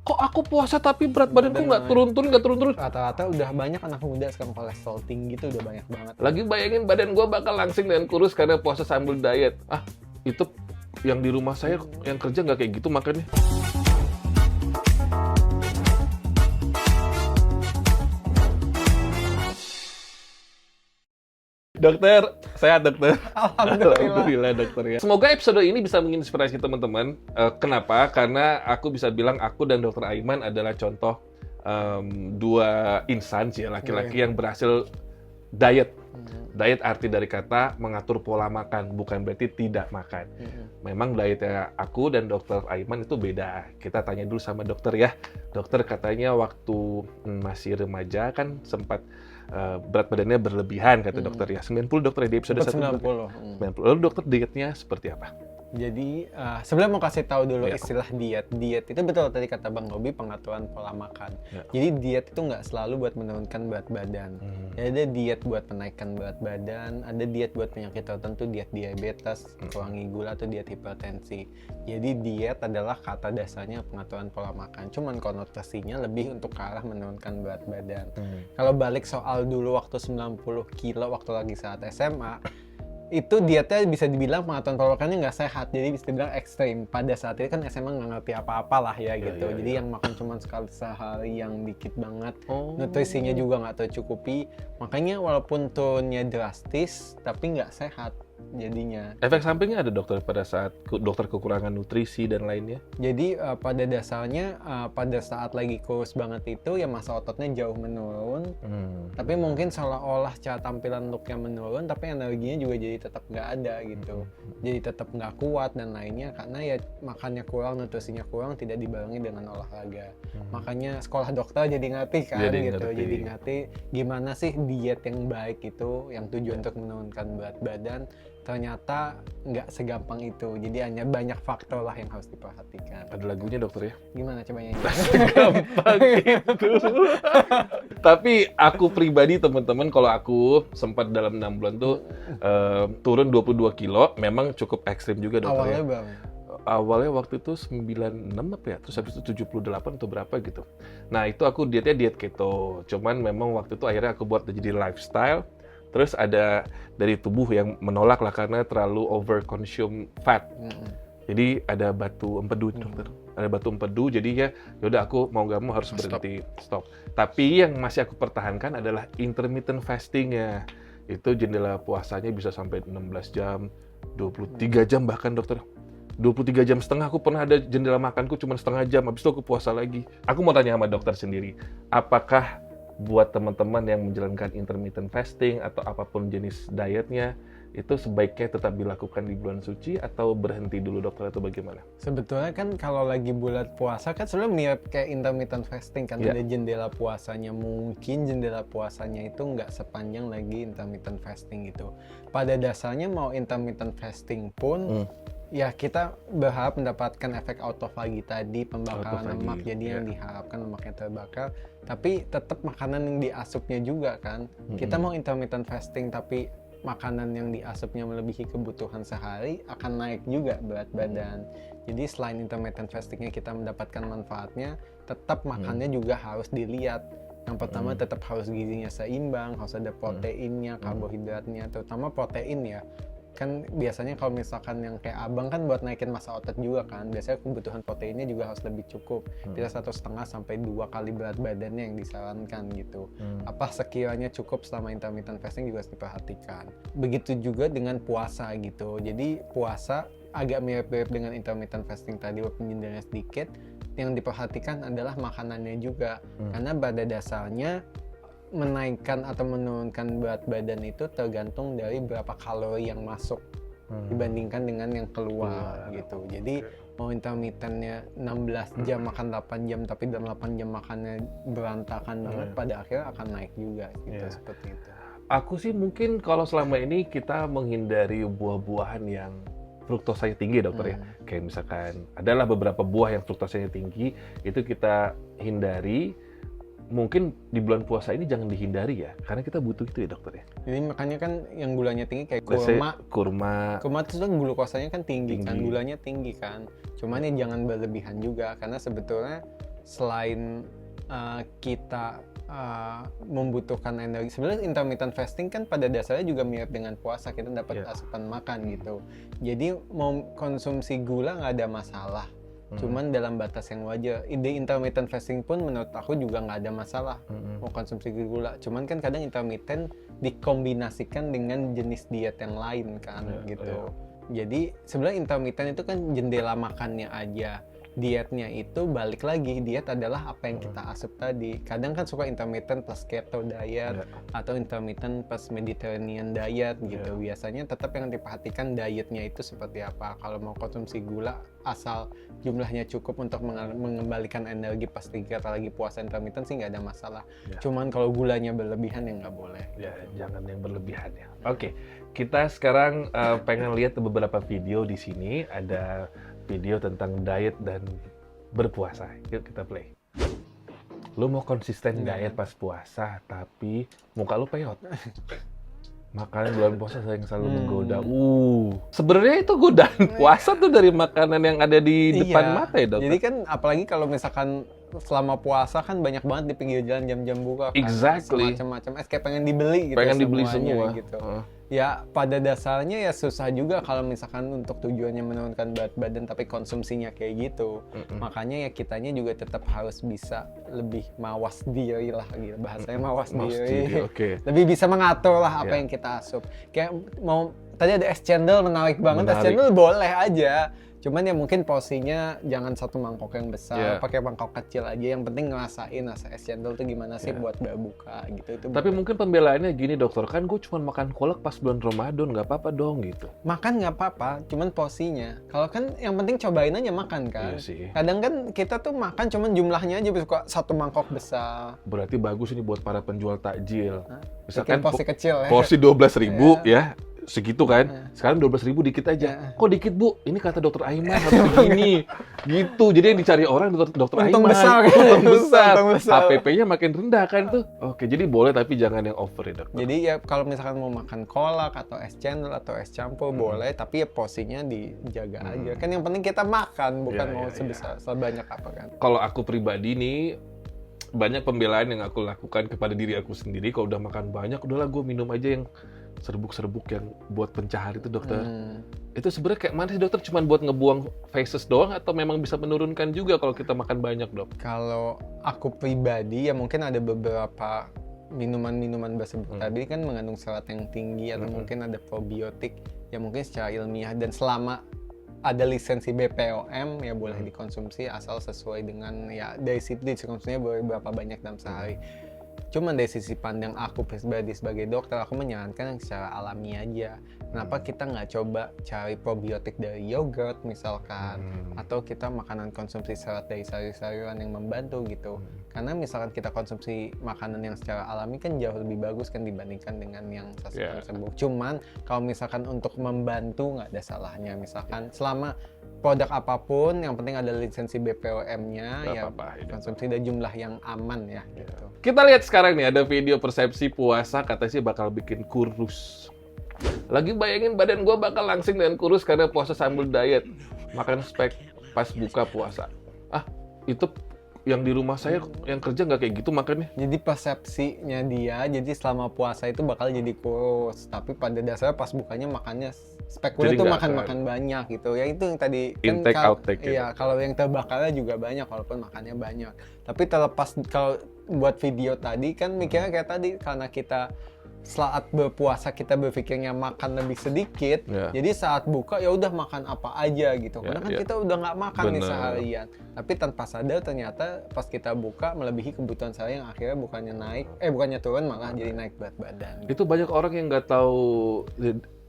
kok aku puasa tapi berat badanku nggak turun-turun. Rata-rata udah banyak anak muda sekarang kolesterol tinggi tuh udah banyak banget. Lagi bayangin badan gua bakal langsing dan kurus karena puasa sambil diet. Itu yang di rumah saya yang kerja nggak kayak gitu makanya. Dokter, sehat dokter. Alhamdulillah dokter ya. Semoga episode ini bisa menginspirasi teman-teman. Kenapa? Karena aku bisa bilang aku dan dokter Aiman adalah contoh dua instansi ya, laki-laki yang berhasil diet. Diet arti dari kata mengatur pola makan, bukan berarti tidak makan. Memang dietnya aku dan dokter Aiman itu beda. Kita tanya dulu sama dokter ya. Dokter katanya waktu masih remaja kan sempat berat badannya berlebihan kata dokter ya. 90 dokter di episode 1. 90. Lalu dokter dietnya seperti apa? Jadi sebelum mau kasih tahu dulu istilah diet. Diet itu betul tadi kata Bang Robi, pengaturan pola makan. Jadi diet itu nggak selalu buat menurunkan berat badan. Jadi ada diet buat menaikkan berat badan, ada diet buat penyakit tertentu, diet diabetes, kurangi gula atau diet hipertensi. Jadi diet adalah kata dasarnya pengaturan pola makan. Cuman konotasinya lebih untuk ke arah menurunkan berat badan. Kalau balik soal dulu waktu 90 kilo waktu lagi saat SMA, itu dietnya bisa dibilang pengaturan pola makannya nggak sehat, jadi bisa dibilang ekstrim. Pada saat itu kan SMA nggak ngerti apa-apa lah ya gitu. Jadi yang makan cuma sekali sehari yang dikit banget, nutrisinya juga nggak tercukupi. Makanya walaupun turunnya drastis, tapi nggak sehat jadinya. Efek sampingnya ada dokter pada saat dokter kekurangan nutrisi dan lainnya? Jadi pada dasarnya pada saat lagi kurus banget itu ya massa ototnya jauh menurun. Tapi mungkin seolah-olah cara tampilan looknya menurun, tapi energinya juga jadi tetap nggak ada gitu. Jadi tetap nggak kuat dan lainnya karena ya makannya kurang, nutrisinya kurang, tidak dibarengi dengan olahraga. Makanya sekolah dokter jadi ngerti kan gitu. Jadi ngerti gimana sih diet yang baik itu, yang tujuan untuk menurunkan berat badan. Ternyata nggak segampang itu, jadi hanya banyak faktor lah yang harus diperhatikan. Ada lagunya dokter ya? Gimana coba nyanyi? Segampang itu. Tapi aku pribadi teman-teman, kalau aku sempat dalam 6 bulan tuh turun 22 kilo, memang cukup ekstrim juga dokter. Awalnya ya. Bang? Awalnya waktu itu 96 apa ya, terus habis itu 78 atau berapa gitu. Nah itu aku dietnya diet keto, cuman memang waktu itu akhirnya aku buat jadi lifestyle. Terus ada dari tubuh yang menolak lah karena terlalu over consume fat. Jadi ada batu empedu dokter. Ada batu empedu, jadi ya yaudah aku mau gak mau harus berhenti stop. Tapi yang masih aku pertahankan adalah intermittent fasting-nya. Itu jendela puasanya bisa sampai 16 jam, 23 jam bahkan dokter. 23 jam setengah, aku pernah ada jendela makanku cuma setengah jam, habis itu aku puasa lagi. Aku mau tanya sama dokter sendiri, apakah buat teman-teman yang menjalankan intermittent fasting atau apapun jenis dietnya, itu sebaiknya tetap dilakukan di bulan suci atau berhenti dulu dokter atau bagaimana? Sebetulnya kan kalau lagi bulan puasa kan sebelum mirip kayak intermittent fasting kan ada jendela puasanya. Mungkin jendela puasanya itu nggak sepanjang lagi intermittent fasting gitu. Pada dasarnya mau intermittent fasting pun ya kita berharap mendapatkan efek autofagi tadi, pembakaran lemak, jadi yang diharapkan lemaknya terbakar, tapi tetap makanan yang diasupnya juga kan. Kita mau intermittent fasting tapi makanan yang diasupnya melebihi kebutuhan sehari akan naik juga berat badan. Jadi selain intermittent fastingnya kita mendapatkan manfaatnya, tetap makannya juga harus dilihat. Yang pertama tetap harus gizinya seimbang, harus ada proteinnya, karbohidratnya, terutama protein ya. Kan biasanya kalau misalkan yang kayak abang kan buat naikin massa otot juga kan, biasanya kebutuhan proteinnya juga harus lebih cukup, bisa 1,5 sampai 2 kali berat badannya yang disarankan gitu. Apa sekiranya cukup selama intermittent fasting juga harus diperhatikan. Begitu juga dengan puasa gitu, jadi puasa agak mirip-mirip dengan intermittent fasting tadi walaupun jendelanya sedikit. Yang diperhatikan adalah makanannya juga, karena pada dasarnya menaikkan atau menurunkan berat badan itu tergantung dari berapa kalori yang masuk dibandingkan dengan yang keluar gitu. Jadi mau intermittentnya 16 jam makan 8 jam tapi dalam 8 jam makannya berantakan banget, pada akhirnya akan naik juga gitu, seperti itu. Aku sih mungkin kalau selama ini kita menghindari buah-buahan yang fruktosanya tinggi dokter ya. Kayak misalkan adalah beberapa buah yang fruktosanya tinggi, itu kita hindari. Mungkin di bulan puasa ini jangan dihindari ya, karena kita butuh itu ya dokter ya. Jadi makanya kan yang gulanya tinggi kayak kurma itu kan glukosanya kan tinggi kan, gulanya tinggi kan. Cuman ya jangan berlebihan juga, karena sebetulnya selain kita membutuhkan energi. Sebenarnya intermittent fasting kan pada dasarnya juga mirip dengan puasa, kita dapat asupan makan gitu. Jadi mau konsumsi gula nggak ada masalah, cuman dalam batas yang wajar. Ide intermittent fasting pun menurut aku juga nggak ada masalah mau konsumsi gula. Cuman kan kadang intermittent dikombinasikan dengan jenis diet yang lain kan gitu. Jadi sebenarnya intermittent itu kan jendela makannya aja. Dietnya itu balik lagi, diet adalah apa yang kita asup tadi. Kadang kan suka intermittent plus keto diet atau intermittent plus Mediterranean diet gitu. Biasanya tetap yang diperhatikan dietnya itu seperti apa. Kalau mau konsumsi gula asal jumlahnya cukup untuk mengembalikan energi pas kita lagi puasa intermittent sih nggak ada masalah. Cuman kalau gulanya berlebihan ya nggak boleh. Ya, jangan yang berlebihan ya. Oke, kita sekarang pengen lihat beberapa video di sini. Ada video tentang diet dan berpuasa. Yuk kita play. Lu mau konsisten diet pas puasa, tapi muka lu peyot. Makanan bulan puasa selalu menggoda. Sebenarnya itu godaan puasa tuh dari makanan yang ada di depan mata ya, Dok. Jadi kan apalagi kalau misalkan selama puasa kan banyak banget di pinggir jalan jam-jam buka kan. Exactly. Macam-macam kayak pengen dibeli gitu. Pengen dibeli semua gitu. Ya pada dasarnya ya susah juga kalau misalkan untuk tujuannya menurunkan berat badan tapi konsumsinya kayak gitu. Makanya ya kitanya juga tetap harus bisa lebih mawas diri lah gitu. Bahasanya mawas diri. Lebih bisa mengatur lah apa yang kita asup. Kayak mau tadi ada es cendol menarik banget. Es cendol boleh aja. Cuman ya mungkin porsinya jangan satu mangkok yang besar, pakai mangkok kecil aja. Yang penting ngerasain rasa es cendol tuh gimana sih buat berbuka gitu. Itu tapi mungkin pembelaannya gini, dokter, kan gue cuma makan kolak pas bulan Ramadan, nggak apa-apa dong gitu. Makan nggak apa-apa, cuman porsinya. Kalau kan yang penting cobain aja makan kan. Iya sih. Kadang kan kita tuh makan cuman jumlahnya aja suka satu mangkok besar. Berarti bagus ini buat para penjual takjil. Misalkan porsi kecil ya. Porsi 12.000 ya. Segitu kan, sekarang 12.000 dikit aja. Kok dikit, Bu? Ini kata dokter Aiman harus begini. Gitu, jadi yang dicari orang dokter Aiman. Untung besar. HPP-nya makin rendah kan tuh. Oke, jadi boleh tapi jangan yang over ya, dokter. Jadi ya kalau misalkan mau makan kolak atau es cendol atau es campur boleh, tapi ya porsinya dijaga aja. Kan yang penting kita makan, bukan mau sebesar sebanyak apa kan. Kalau aku pribadi nih, banyak pembelaan yang aku lakukan kepada diri aku sendiri. Kalau udah makan banyak, udahlah gue minum aja yang serbuk-serbuk yang buat pencahar itu, dokter. Itu sebenarnya kayak mana sih, dokter? Cuman buat ngebuang feces doang atau memang bisa menurunkan juga kalau kita makan banyak, dok? Kalau aku pribadi ya mungkin ada beberapa minuman berserbuk tadi kan mengandung serat yang tinggi atau mungkin ada probiotik yang mungkin secara ilmiah dan selama ada lisensi BPOM ya boleh dikonsumsi asal sesuai dengan ya dari situ dikonsumsinya boleh berapa banyak dalam sehari. Cuman dari sisi pandang aku pribadi sebagai dokter, aku menyarankan yang secara alami aja. Kenapa kita nggak coba cari probiotik dari yogurt misalkan, atau kita makanan konsumsi serat dari sayur-sayuran yang membantu gitu. Karena misalkan kita konsumsi makanan yang secara alami kan jauh lebih bagus kan dibandingkan dengan yang serbuk. Cuman kalau misalkan untuk membantu nggak ada salahnya. Misalkan selama produk apapun yang penting ada lisensi BPOM-nya ya konsumsi dan jumlah yang aman ya gitu. Kita lihat sekarang nih ada video persepsi puasa katanya sih bakal bikin kurus. Lagi bayangin badan gue bakal langsing dan kurus karena puasa sambil diet. Makan spek pas buka puasa. Itu yang di rumah saya yang kerja nggak kayak gitu makannya. Jadi persepsinya dia, jadi selama puasa itu bakal jadi kurus. Tapi pada dasarnya pas bukanya makannya spekulah tuh makan banyak gitu. Ya itu yang tadi intake kan outtake. Iya, kalau yang terbakarnya juga banyak walaupun makannya banyak. Tapi terlepas kalau buat video tadi kan mikirnya kayak tadi karena kita saat berpuasa kita berpikirnya makan lebih sedikit, jadi saat buka ya udah makan apa aja gitu. Karena kan kita udah nggak makan nih seharian. Tapi tanpa sadar ternyata pas kita buka melebihi kebutuhan saya yang akhirnya bukannya turun malah jadi naik berat badan. Itu banyak orang yang nggak tahu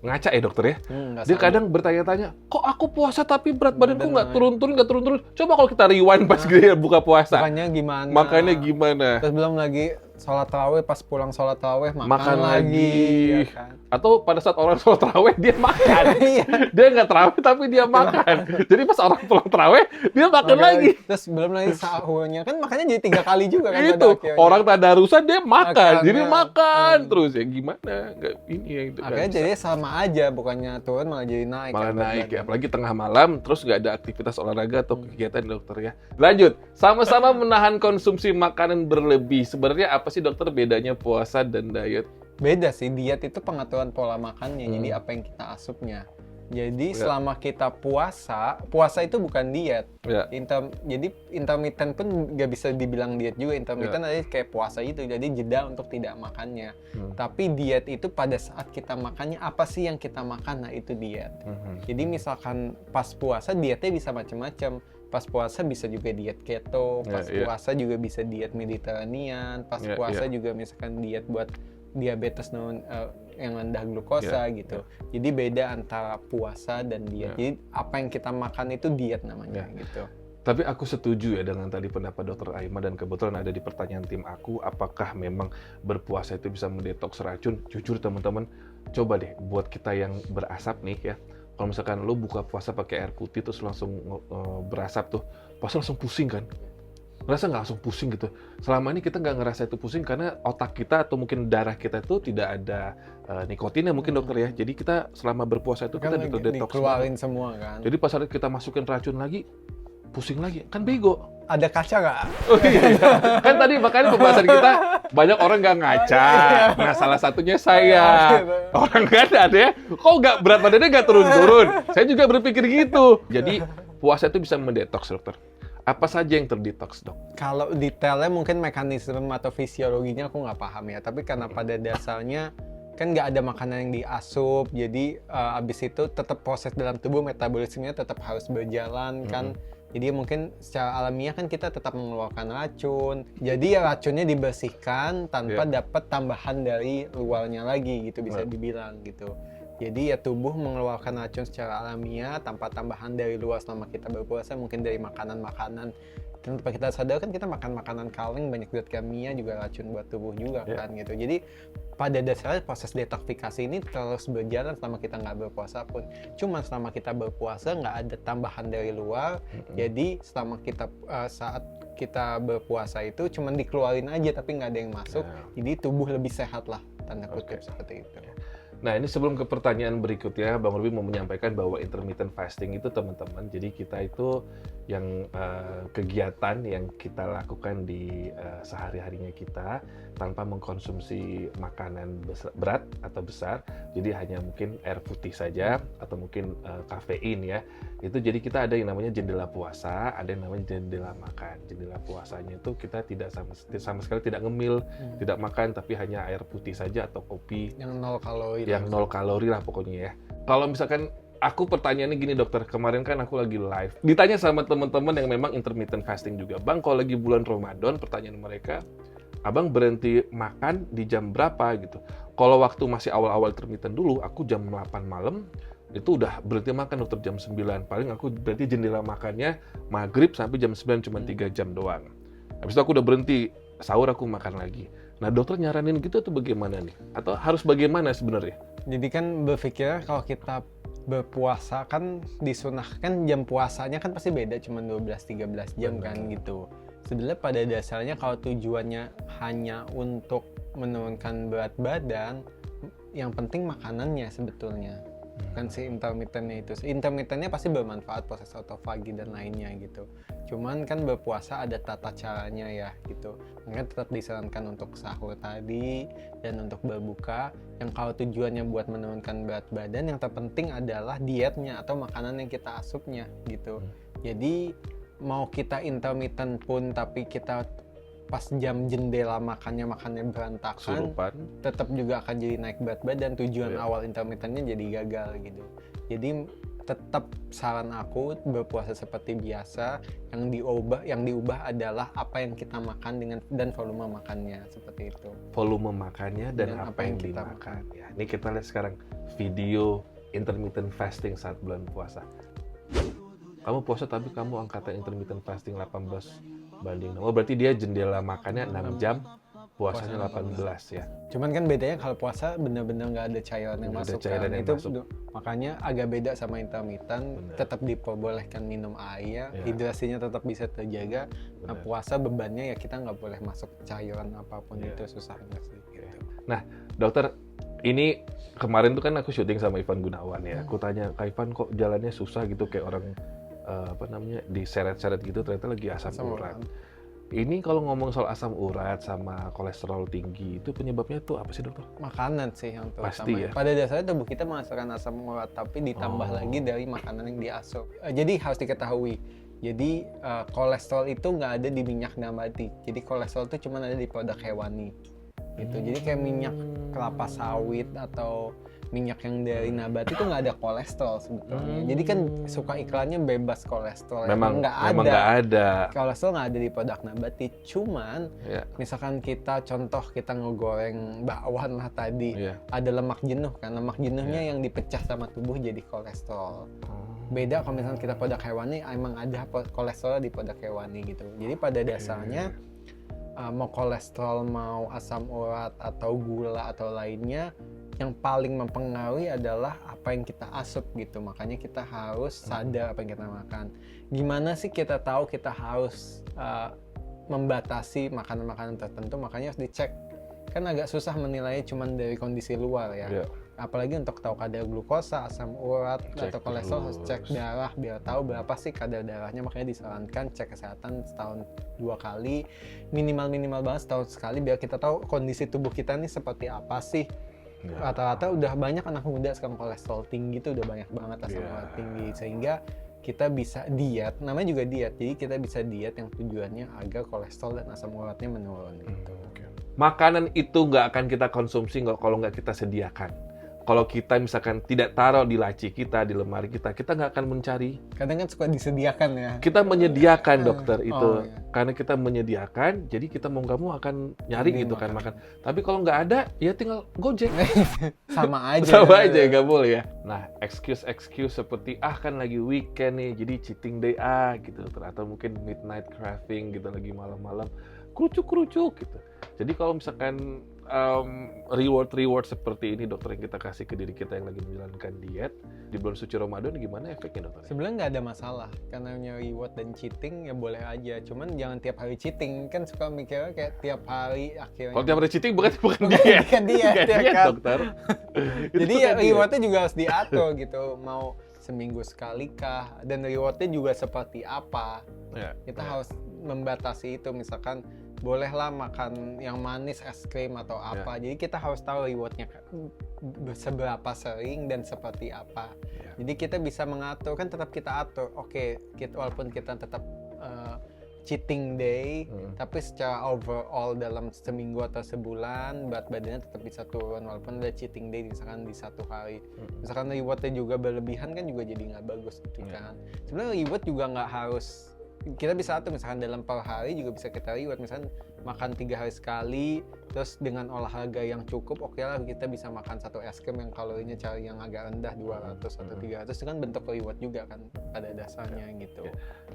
ngaca ya, dokter ya. Dia kadang bertanya-tanya, kok aku puasa tapi berat badanku nggak turun-turun. Coba kalau kita rewind pas buka puasa. Makannya gimana? Terus belum lagi sholat tarawih, pas pulang sholat tarawih Makan lagi. lagi. Ya kan? Atau pada saat orang sholat tarawih dia makan. Iya. Dia nggak tarawih tapi dia makan. Jadi pas orang pulang tarawih dia makan lagi. Terus belum lagi sahurnya kan makannya jadi 3 kali juga kan pada Itu akhirnya. orang tadarusan dia makan. Makan, Jadi ya. makan terus ya gimana? Nggak ini yang itu Akhirnya jadi sama aja, bukannya turun malah jadi naik. malah kan berat naik ya, badan. apalagi tengah malam terus nggak ada aktivitas olahraga atau kegiatan dokter ya. Lanjut, sama-sama menahan konsumsi makanan berlebih. Sebenarnya apa sih dokter bedanya puasa dan diet? Beda sih, diet itu pengaturan pola makannya, jadi apa yang kita asupnya. Jadi selama kita puasa itu bukan diet. Ya. Jadi intermittent pun nggak bisa dibilang diet juga. Intermittent adalah kayak puasa itu, jadi jeda untuk tidak makannya. Tapi diet itu pada saat kita makannya, apa sih yang kita makan, nah itu diet. Jadi misalkan pas puasa dietnya bisa macam-macam. Pas puasa bisa juga diet keto, pas puasa juga bisa diet Mediterranean, pas puasa juga misalkan diet buat diabetes yang rendah glukosa gitu. Jadi beda antara puasa dan diet. Jadi apa yang kita makan itu diet namanya gitu. Tapi aku setuju ya dengan tadi pendapat Dr. Aima, dan kebetulan ada di pertanyaan tim aku, apakah memang berpuasa itu bisa mendetoks racun? Jujur teman-teman, coba deh buat kita yang berasap nih ya. Kalau misalkan lo buka puasa pakai air putih terus langsung berasap tuh, pasti langsung pusing kan? Ngerasa nggak langsung pusing gitu. Selama ini kita nggak ngerasa itu pusing karena otak kita atau mungkin darah kita itu tidak ada nikotinnya mungkin dokter ya. Jadi kita selama berpuasa itu Kan kita detoks dikeluarin semua kan. Jadi pas hari kita masukin racun lagi, pusing lagi. Kan bego. Ada kaca nggak? Oh iya. Kan tadi makanya pembahasan kita banyak orang nggak ngaca. Nah salah satunya saya. Orang nggak ada ya. Kok nggak berat badannya nggak turun-turun? Saya juga berpikir gitu. Jadi puasa itu bisa mendetoks dokter. Apa saja yang terdetoks dok? Kalau detailnya mungkin mekanisme atau fisiologinya aku nggak paham ya. Tapi karena pada dasarnya kan nggak ada makanan yang diasup, jadi abis itu tetap proses dalam tubuh metabolismenya tetap harus berjalan kan. Jadi mungkin secara alamiah kan kita tetap mengeluarkan racun. Jadi ya racunnya dibersihkan tanpa dapat tambahan dari luarnya lagi gitu bisa dibilang gitu. Jadi ya tubuh mengeluarkan racun secara alamiah tanpa tambahan dari luar selama kita berpuasa, mungkin dari makanan-makanan. Tanpa kita sadar kan kita makan makanan kaleng, banyak zat kimia juga racun buat tubuh juga kan gitu. Jadi pada dasarnya proses detoksifikasi ini terus berjalan selama kita nggak berpuasa pun. Cuma selama kita berpuasa nggak ada tambahan dari luar. Jadi selama kita saat kita berpuasa itu cuma dikeluarin aja tapi nggak ada yang masuk. Jadi tubuh lebih sehat lah, tanda kutip seperti itu. Nah ini sebelum ke pertanyaan berikutnya, Bang Ruby mau menyampaikan bahwa intermittent fasting itu teman-teman, jadi kita itu yang kegiatan yang kita lakukan di sehari-harinya kita tanpa mengkonsumsi makanan berat atau besar, jadi hanya mungkin air putih saja atau mungkin kafein ya. Itu jadi kita ada yang namanya jendela puasa, ada yang namanya jendela makan. Jendela puasanya itu kita tidak sama sekali tidak ngemil, tidak makan, tapi hanya air putih saja atau kopi. Yang 0 kalori. Yang 0 kalori lah pokoknya ya. Kalau misalkan aku pertanyaannya gini dokter, kemarin kan aku lagi live, ditanya sama teman-teman yang memang intermittent fasting juga, Bang kalau lagi bulan Ramadan, pertanyaan mereka, Abang berhenti makan di jam berapa gitu. Kalau waktu masih awal-awal intermittent dulu, aku jam 8 malam itu udah berhenti makan dokter, jam 9. Paling aku berarti jendela makannya maghrib sampai jam 9, cuma 3 jam doang. Habis itu aku udah berhenti, sahur aku makan lagi. Nah dokter nyaranin gitu atau bagaimana nih? Atau harus bagaimana sebenarnya? Jadi kan berpikir kalau kita berpuasa kan disunahkan jam puasanya kan pasti beda, cuma 12-13 jam kan gitu. Sebenarnya pada dasarnya kalau tujuannya hanya untuk menurunkan berat badan, yang penting makanannya sebetulnya. Bukan si intermittennya itu. Intermittennya pasti bermanfaat, proses autofagi dan lainnya gitu. Cuman kan berpuasa ada tata caranya ya gitu. Makanya tetap disarankan untuk sahur tadi dan untuk berbuka. Yang kalau tujuannya buat menurunkan berat badan, yang terpenting adalah dietnya atau makanan yang kita asupnya gitu. Jadi mau kita intermittent pun tapi kita pas jam jendela makannya berantakan, tetap juga akan jadi naik berat badan. Tujuan awal intermittentnya jadi gagal gitu. Jadi tetap saran aku berpuasa seperti biasa, yang diubah adalah apa yang kita makan dan volume makannya seperti itu. Volume makannya dan apa yang kita makan. Ya, ini kita lihat sekarang video intermittent fasting saat bulan puasa. Kamu puasa tapi kamu angkatan intermittent fasting 18 banding. Oh berarti dia jendela makannya 6 jam, Puasanya 18 ya. Cuman kan bedanya kalau puasa benar-benar nggak ada cairan yang Nggak ada masuk cairan kan. yang Itu masuk. makanya agak beda sama intermittent. Benar. Tetap diperbolehkan minum air, Ya. hidrasinya tetap bisa terjaga. Nah, Benar. puasa bebannya ya kita nggak boleh masuk cairan apapun, Ya. itu susahnya sih. Gitu. Dokter, ini kemarin tuh kan aku syuting sama Ivan Gunawan ya. Aku tanya, Kak Ivan kok jalannya susah gitu kayak orang diseret-seret gitu, ternyata lagi asam urat. Ini kalau ngomong soal asam urat sama kolesterol tinggi, itu penyebabnya tuh apa sih dokter? Makanan sih yang terutama. Pasti ya. Pada dasarnya tubuh kita menghasilkan asam urat, tapi ditambah lagi dari makanan yang diasup. Jadi harus diketahui. Jadi kolesterol itu nggak ada di minyak nabati. Jadi kolesterol itu cuma ada di produk hewani. Gitu. Jadi kayak minyak kelapa sawit atau minyak yang dari nabati itu nggak ada kolesterol sebetulnya. Jadi kan suka iklannya bebas kolesterol. Memang nggak nggak ada. Kolesterol nggak ada di produk nabati. Cuman Ya. misalkan kita ngegoreng bakwan lah tadi, Iya. ada lemak jenuh kan, lemak jenuhnya yang dipecah sama tubuh jadi kolesterol. Beda kalau misalkan kita produk hewani, emang ada kolesterol di produk hewani gitu. Jadi pada dasarnya mau kolesterol, mau asam urat atau gula atau lainnya, yang paling mempengaruhi adalah apa yang kita asup gitu. Makanya kita harus sadar apa yang kita makan. Gimana sih kita tahu kita harus membatasi makanan-makanan tertentu? Makanya harus dicek. Kan agak susah menilainya cuma dari kondisi luar ya. Iya. Apalagi untuk tahu kadar glukosa, asam urat, Cek atau kolesterol, harus terus. cek darah biar tahu berapa sih kadar darahnya. Makanya disarankan cek kesehatan setahun 2 kali, minimal banget setahun sekali, biar kita tahu kondisi tubuh kita nih seperti apa sih. Ya. Rata-rata udah banyak anak muda sekarang kolesterol tinggi tuh udah banyak banget, asam urat tinggi, sehingga kita bisa diet, namanya juga diet, jadi kita bisa diet yang tujuannya agar kolesterol dan asam uratnya menurun gitu. Makanan itu nggak akan kita konsumsi kalau nggak kita sediakan. Kalau kita misalkan tidak taruh di laci kita, di lemari kita nggak akan mencari. Kadang kan suka disediakan ya. Kita menyediakan dokter itu, iya. karena kita menyediakan, jadi kita mau nggak mau akan nyari Jadi gitu kan makan. makan. Tapi kalau nggak ada, ya tinggal Gojek. Sama aja. Sama aja, nggak boleh ya. Nah, excuse seperti kan lagi weekend nih, jadi cheating day gitu, atau mungkin midnight craving gitu, lagi malam-malam kerucuk gitu. Jadi kalau misalkan reward seperti ini dokter yang kita kasih ke diri kita yang lagi menjalankan diet di bulan suci Ramadan, gimana efeknya dokter? Sebenarnya nggak ada masalah, karena reward dan cheating ya boleh aja. Cuman jangan tiap hari cheating, kan suka mikirnya kayak tiap hari akhirnya. Kalau tiap hari cheating bukan diet. Bukan diet, Bukan ya diet, kan? dokter. Jadi Itu ya bukan diet. rewardnya juga harus diatur gitu. Mau seminggu sekali kah? Dan rewardnya juga seperti apa? Ya, Kita ya. harus membatasi itu. Misalkan bolehlah makan yang manis, es krim atau apa. Jadi kita harus tahu rewardnya seberapa sering dan seperti apa. Ya. Jadi kita bisa mengatur, kan tetap kita atur. Oke, walaupun kita tetap cheating day, tapi secara overall dalam seminggu atau sebulan berat badannya tetap bisa turun walaupun ada cheating day misalkan di 1 hari. Misalkan rewardnya juga berlebihan kan juga jadi nggak bagus gitu kan. Sebenarnya reward juga nggak harus, kita bisa atur misalkan dalam per hari juga bisa kita reward, misalkan makan 3 hari sekali terus dengan olahraga yang cukup, oke lah kita bisa makan 1 es krim yang kalorinya cari yang agak rendah 200 atau 300, itu kan bentuk reward juga kan pada dasarnya gitu.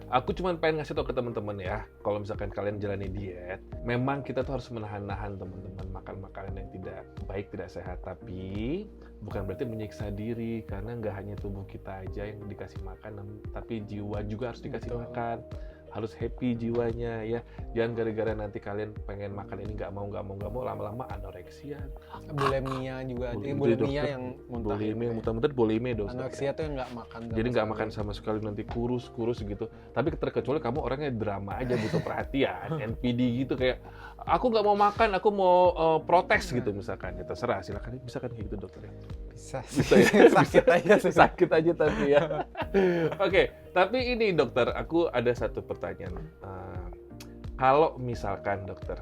Aku cuma pengen ngasih tau ke teman-teman ya, kalau misalkan kalian jalani diet, memang kita tuh harus menahan-nahan teman-teman makan makanan yang tidak baik, tidak sehat, tapi bukan berarti menyiksa diri, karena nggak hanya tubuh kita aja yang dikasih makan, tapi jiwa juga harus dikasih makan. Harus happy jiwanya ya, jangan gara-gara nanti kalian pengen makan ini nggak mau lama-lama anoreksia, Bulimia juga ada, Itu, bulimia dokter. yang muntah. bulimia, muntah-muntah bulimia dong. Anorexia tuh yang nggak makan. Jadi nggak makan sama sekali, nanti kurus gitu. Tapi terkecuali kamu orangnya drama aja, butuh perhatian, NPD gitu, kayak aku nggak mau makan, aku mau protes gitu misalkan. Ya terserah, silakan, bisa kan kayak gitu dokter ya. Bisa ya? sakit aja sih. Sakit aja tapi ya. Oke, tapi ini dokter, aku ada satu pertanyaan. Kalau misalkan dokter,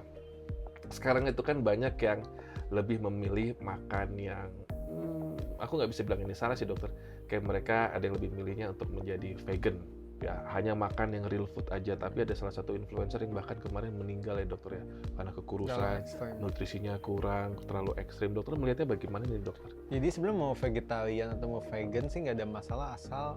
sekarang itu kan banyak yang lebih memilih makan yang aku nggak bisa bilang ini salah sih dokter, kayak mereka ada yang lebih milihnya untuk menjadi vegan ya, hanya makan yang real food aja. Tapi ada salah satu influencer yang bahkan kemarin meninggal ya dokter ya, karena kekurusan, nutrisinya kurang, terlalu ekstrim. Dokter melihatnya bagaimana nih dokter? Jadi sebenarnya mau vegetarian atau mau vegan sih nggak ada masalah, asal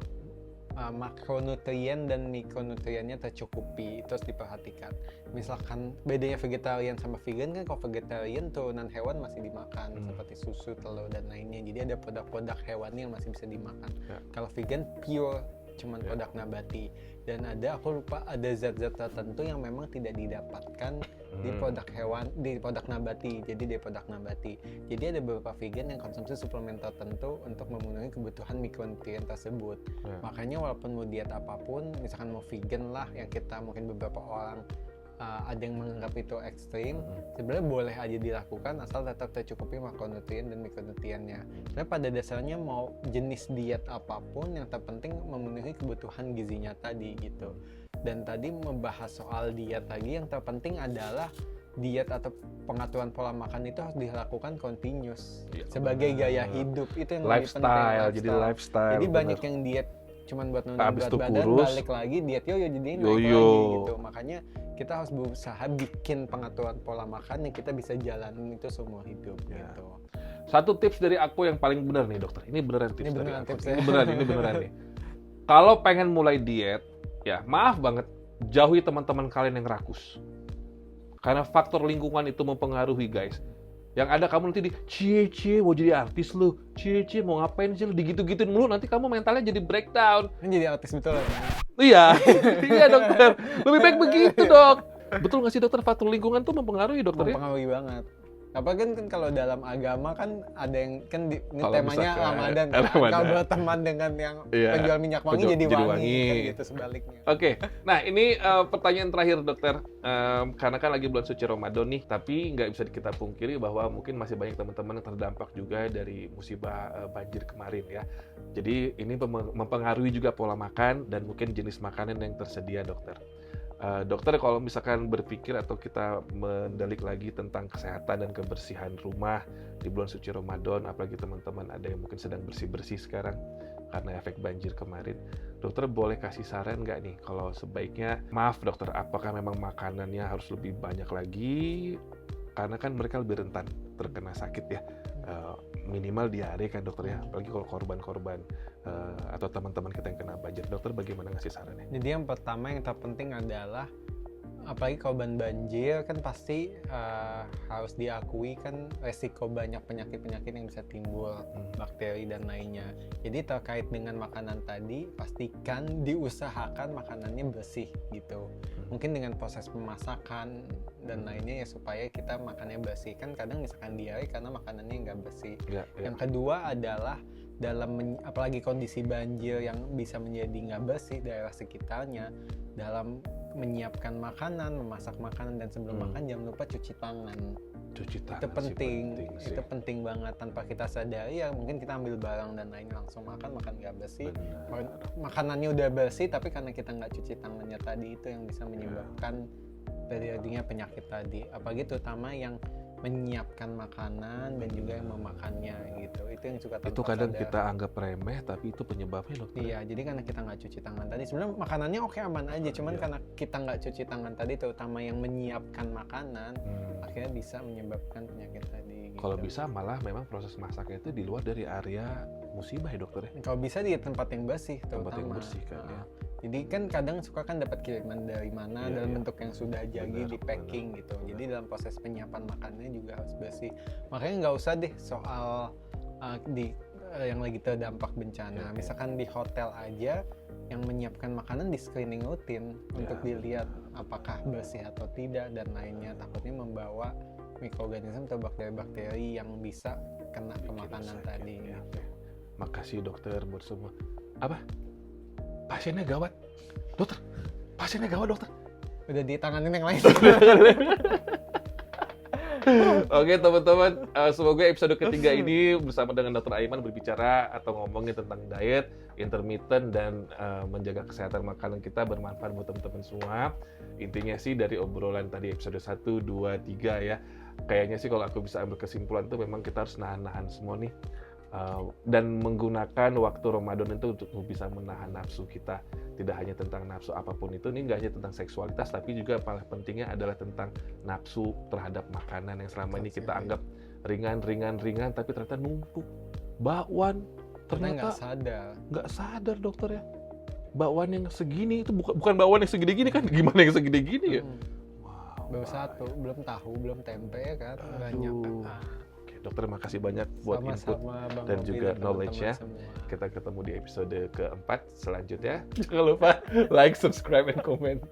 makronutrien dan mikronutriennya tercukupi, itu harus diperhatikan. Misalkan bedanya vegetarian sama vegan kan, kalau vegetarian turunan hewan masih dimakan seperti susu, telur dan lainnya, jadi ada produk-produk hewani yang masih bisa dimakan. Kalau vegan pure cuman produk nabati, dan aku lupa ada zat-zat tertentu yang memang tidak didapatkan di produk hewan, di produk nabati, jadi di produk nabati. Jadi ada beberapa vegan yang konsumsi suplemen tertentu untuk memenuhi kebutuhan mikronutrien tersebut. Makanya walaupun mau diet apapun, misalkan mau vegan lah, yang kita mungkin beberapa orang ada yang menganggap itu ekstrim, sebenarnya boleh aja dilakukan asal tetap tercukupi makronutrien dan mikronutriennya. Karena pada dasarnya mau jenis diet apapun, yang terpenting memenuhi kebutuhan gizinya tadi gitu. Dan tadi membahas soal diet lagi, yang terpenting adalah diet atau pengaturan pola makan itu harus dilakukan continuous sebagai gaya hidup. Itu yang lebih penting. Jadi lifestyle. Jadi banyak yang diet cuman buat nurunin berat badan, kurus, balik lagi diet jadiin naik lagi gitu. Makanya kita harus berusaha bikin pengaturan pola makan yang kita bisa jalanin itu seumur hidup gitu. Satu tips dari aku yang paling benar nih dokter, ini beneran tips dari aku. Ini beneran nih. Kalau pengen mulai diet, ya maaf banget, jauhi teman-teman kalian yang rakus. Karena faktor lingkungan itu mempengaruhi guys. Yang ada kamu nanti cie mau jadi artis lu, cie mau ngapain sih lu, digitu-gituin mulu, nanti kamu mentalnya jadi breakdown. Kan jadi artis betul. Iya, iya dokter. Lebih baik begitu dok. Betul nggak sih dokter, faktor lingkungan tuh mempengaruhi dokter? Mempengaruhi banget. Apalagi kan kalau dalam agama kan ada yang kan ini temanya Ramadan. Kalau berteman dengan yang penjual minyak wangi jadi wangi. Kan gitu sebaliknya. Oke. Nah ini pertanyaan terakhir dokter. Karena kan lagi bulan suci Ramadan nih, tapi nggak bisa kita pungkiri bahwa mungkin masih banyak teman-teman yang terdampak juga dari musibah banjir kemarin ya. Jadi ini mempengaruhi juga pola makan dan mungkin jenis makanan yang tersedia dokter. Dokter kalau misalkan berpikir atau kita mendelik lagi tentang kesehatan dan kebersihan rumah di bulan suci Ramadan, apalagi teman-teman ada yang mungkin sedang bersih-bersih sekarang karena efek banjir kemarin, dokter boleh kasih saran nggak nih kalau sebaiknya, maaf dokter, apakah memang makanannya harus lebih banyak lagi karena kan mereka lebih rentan terkena sakit ya, minimal diare kan dokter ya, apalagi kalau korban-korban atau teman-teman kita yang kena banjir. Dokter bagaimana ngasih sarannya? Jadi yang pertama yang terpenting adalah, apalagi korban banjir kan pasti harus diakui kan resiko banyak penyakit-penyakit yang bisa timbul, bakteri dan lainnya. Jadi terkait dengan makanan tadi, pastikan diusahakan makanannya bersih gitu. Mungkin dengan proses pemasakan dan lainnya ya, supaya kita makannya bersih. Kan kadang misalkan diare karena makanannya nggak bersih. Yang kedua adalah apalagi kondisi banjir yang bisa menjadi nggak bersih daerah sekitarnya, dalam menyiapkan makanan, memasak makanan, dan sebelum makan jangan lupa cuci tangan. Itu penting, itu penting banget. Tanpa kita sadari ya mungkin kita ambil barang dan lain langsung makan nggak bersih. Makanannya udah bersih tapi karena kita nggak cuci tangannya tadi, itu yang bisa menyebabkan terjadinya penyakit tadi. Apalagi terutama yang menyiapkan makanan dan juga yang memakannya gitu. Itu yang suka tanpa itu kadang sadar. kita anggap remeh tapi itu penyebabnya dokter. Iya, jadi karena kita nggak cuci tangan tadi, sebenarnya makanannya oke aman aja, cuman karena kita nggak cuci tangan tadi, terutama yang menyiapkan makanan, akhirnya bisa menyebabkan penyakit tadi gitu. Kalau bisa malah memang proses masaknya itu di luar dari area musibah ya dokter ya. Kalau bisa di tempat yang bersih, tempat terutama. yang bersih kan ya. Jadi kan kadang suka kan dapat kiriman dari mana dalam bentuk yang sudah jadi di packing gitu. Jadi dalam proses penyiapan makannya juga harus bersih. Makanya nggak usah deh soal yang lagi terdampak bencana. Misalkan di hotel aja yang menyiapkan makanan di screening rutin untuk dilihat apakah bersih atau tidak dan lainnya. Takutnya membawa mikroorganisme atau bakteri-bakteri yang bisa kena ke makanan tadi. Gitu. Makasih dokter buat semua. Apa? Pasiennya gawat. Dokter, pasiennya gawat dokter. Udah ditanganin yang lain. Oke teman-teman, semoga episode ketiga ini bersama dengan Dr. Aiman berbicara atau ngomongin tentang diet, intermittent, dan menjaga kesehatan makanan kita bermanfaat buat teman-teman semua. Intinya sih dari obrolan tadi episode 1, 2, 3 ya, kayaknya sih kalau aku bisa ambil kesimpulan tuh memang kita harus nahan-nahan semua nih. Dan menggunakan waktu Ramadan itu untuk bisa menahan nafsu kita. Tidak hanya tentang nafsu apapun itu, ini nggak hanya tentang seksualitas, tapi juga paling pentingnya adalah tentang nafsu terhadap makanan yang selama ini kita anggap ringan, tapi ternyata numpuk. Bakwan, ternyata nggak sadar dokter ya. bakwan yang segini itu bukan bakwan yang segini-gini kan, gimana yang segini-gini ya? Wow. Baru satu, belum tahu, belum tempe ya kan, nggak nyampe. Oke, dokter makasih banyak buat input Sama-sama, Bang dan Robi juga dan knowledge-nya. teman-teman semua. Kita ketemu di episode keempat selanjutnya. Jangan lupa like, subscribe, and comment.